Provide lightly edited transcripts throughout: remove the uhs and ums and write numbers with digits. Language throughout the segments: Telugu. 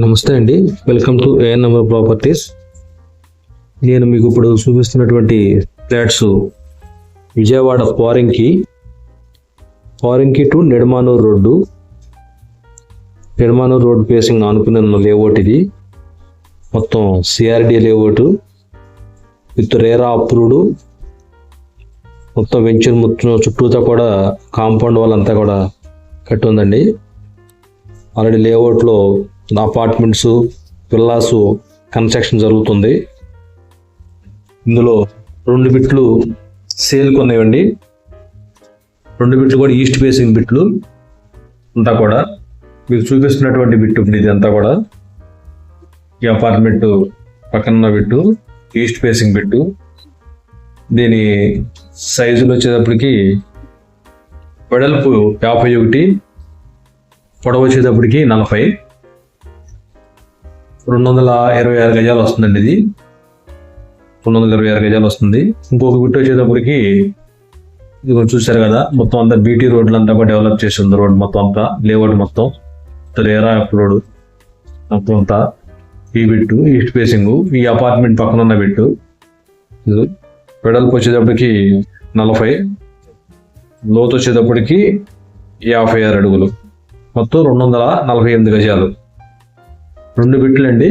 నమస్తే అండి, వెల్కమ్ టు ANM ప్రాపర్టీస్. నేను మీకు ఇప్పుడు చూపిస్తున్నటువంటి flats Vijayawada Poranki to Nidamanuru road facing ఆనుకున్న లేఅవుట్. ఇది మొత్తం CRD layout with RERA approved. మొత్తం వెంచర్ మొత్తం చుట్టూతా కూడా కాంపౌండ్ వాళ్ళంతా కూడా కట్టి ఉందండి. ఆల్రెడీ లేఅవుట్లో అపార్ట్మెంట్స్, విల్లాస్ కన్స్ట్రక్షన్ జరుగుతుంది. ఇందులో 2 బిట్లు సేల్కి ఉన్నాయండి. 2 బిట్లు కూడా ఈస్ట్ ఫేసింగ్ బిట్లు. అంతా కూడా మీకు చూపిస్తున్నటువంటి బిట్టు ఇది అంతా కూడా ఈ అపార్ట్మెంట్ పక్కన బిట్టు ఈస్ట్ ఫేసింగ్ బిట్టు. దీని సైజులు వచ్చేటప్పటికి వెడల్పు 51, పొడవు వచ్చేటప్పటికి 40, 226 గజాలు వస్తుందండి. ఇది 226 గజాలు వస్తుంది. ఇంకొక బిట్ వచ్చేటప్పటికి ఇది చూసారు కదా, మొత్తం అంతా బీటీ రోడ్లు అంతా కూడా డెవలప్ చేసి ఉంది. రోడ్ మొత్తం అంతా లేఅవుట్ మొత్తం రేరా రోడ్ మొత్తం అంతా. ఈ బిట్టు ఈస్ట్ ఫేసింగ్, ఈ అపార్ట్మెంట్ పక్కన ఉన్న బిట్టు. ఇది వెడల్పు వచ్చేటప్పటికి 40, లోతు వచ్చేటప్పటికి 56 అడుగులు, మొత్తం 248 గజాలు. 2 బిట్లు అండి.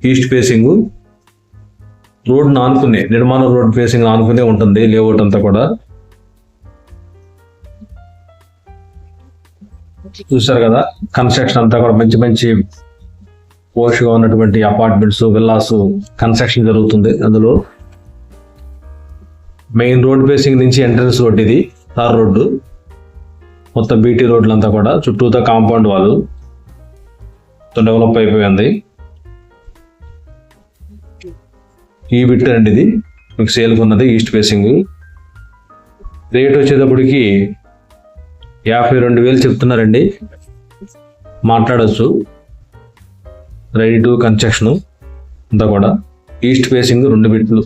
ఈస్ట్ ఫేసింగ్ రోడ్ ఆనుకునే, నిర్మాణ రోడ్ ఫేసింగ్ ఆనుకునే ఉంటుంది లేఅవుట్ అంతా కూడా. చూసారు కదా, కన్స్ట్రక్షన్ అంతా కూడా మంచి మంచి పోష్గా ఉన్నటువంటి అపార్ట్మెంట్స్, విల్లాస్ కన్స్ట్రక్షన్ జరుగుతుంది. అందులో మెయిన్ రోడ్ ఫేసింగ్ నుంచి ఎంట్రన్స్ రోడ్, ఇది తార్ రోడ్డు, మొత్తం బీటీ రోడ్లు అంతా కూడా చుట్టూతో కాంపౌండ్ వాళ్ళు డెవలప్ అయిపోయింది. ఈ బిట్ అండి, ఇది మీకు సేల్కి ఉన్నది ఈస్ట్ ఫేసింగ్. రేట్ వచ్చేటప్పటికి 52,000 చెప్తున్నారండి. మాట్లాడచ్చు. రెడీ టు కన్స్ట్రక్షన్ అంతా కూడా. ఈస్ట్ ఫేసింగ్ 2 బిట్లు.